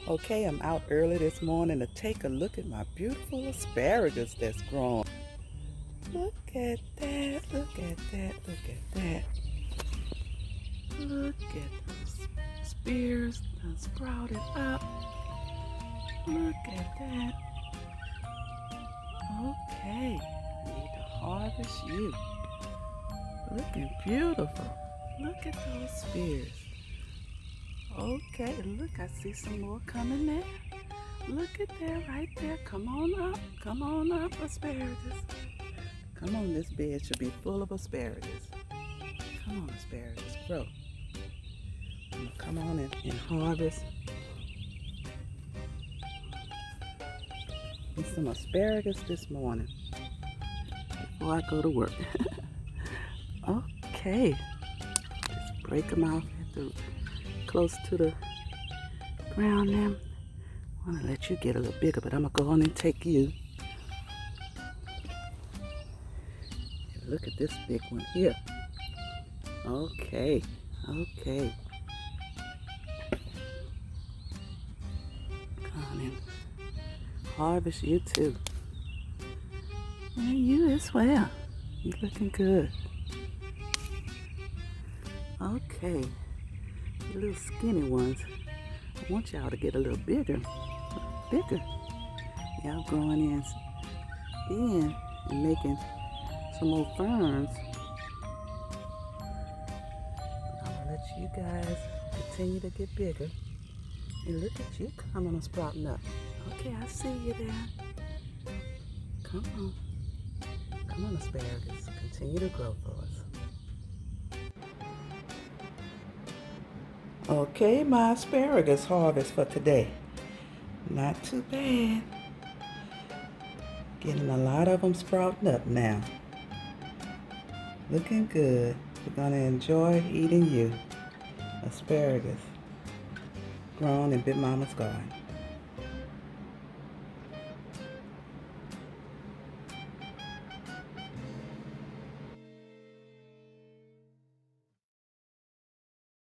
Okay, I'm out early this morning to take a look at my beautiful asparagus that's grown. Look at that, look at that, look at that. Look at those spears that sprouted up. Look at that. Okay, I need to harvest you. Looking beautiful. Look at those spears. Okay, look, I see some more coming there. Look at that right there. Come on up, asparagus. Come on, this bed should be full of asparagus. Come on, asparagus, grow. I'm gonna come on and harvest me some asparagus this morning before I go to work. Okay, just break them off close to the ground now. I want to let you get a little bigger, but I'm gonna go on and take you. Look at this big one here. Okay. Come on and harvest you too. And you as well. You looking good. Okay. The little skinny ones. I want y'all to get a little bigger. Y'all growing in and making some more ferns. I'm gonna let you guys continue to get bigger. And look at you coming and sprouting up. Okay, I see you there. Come on, asparagus. Continue to grow for us. Okay, my asparagus harvest for today. Not too bad. Getting a lot of them sprouting up now. Looking good. We're gonna enjoy eating you. Asparagus grown in Big Mama's garden.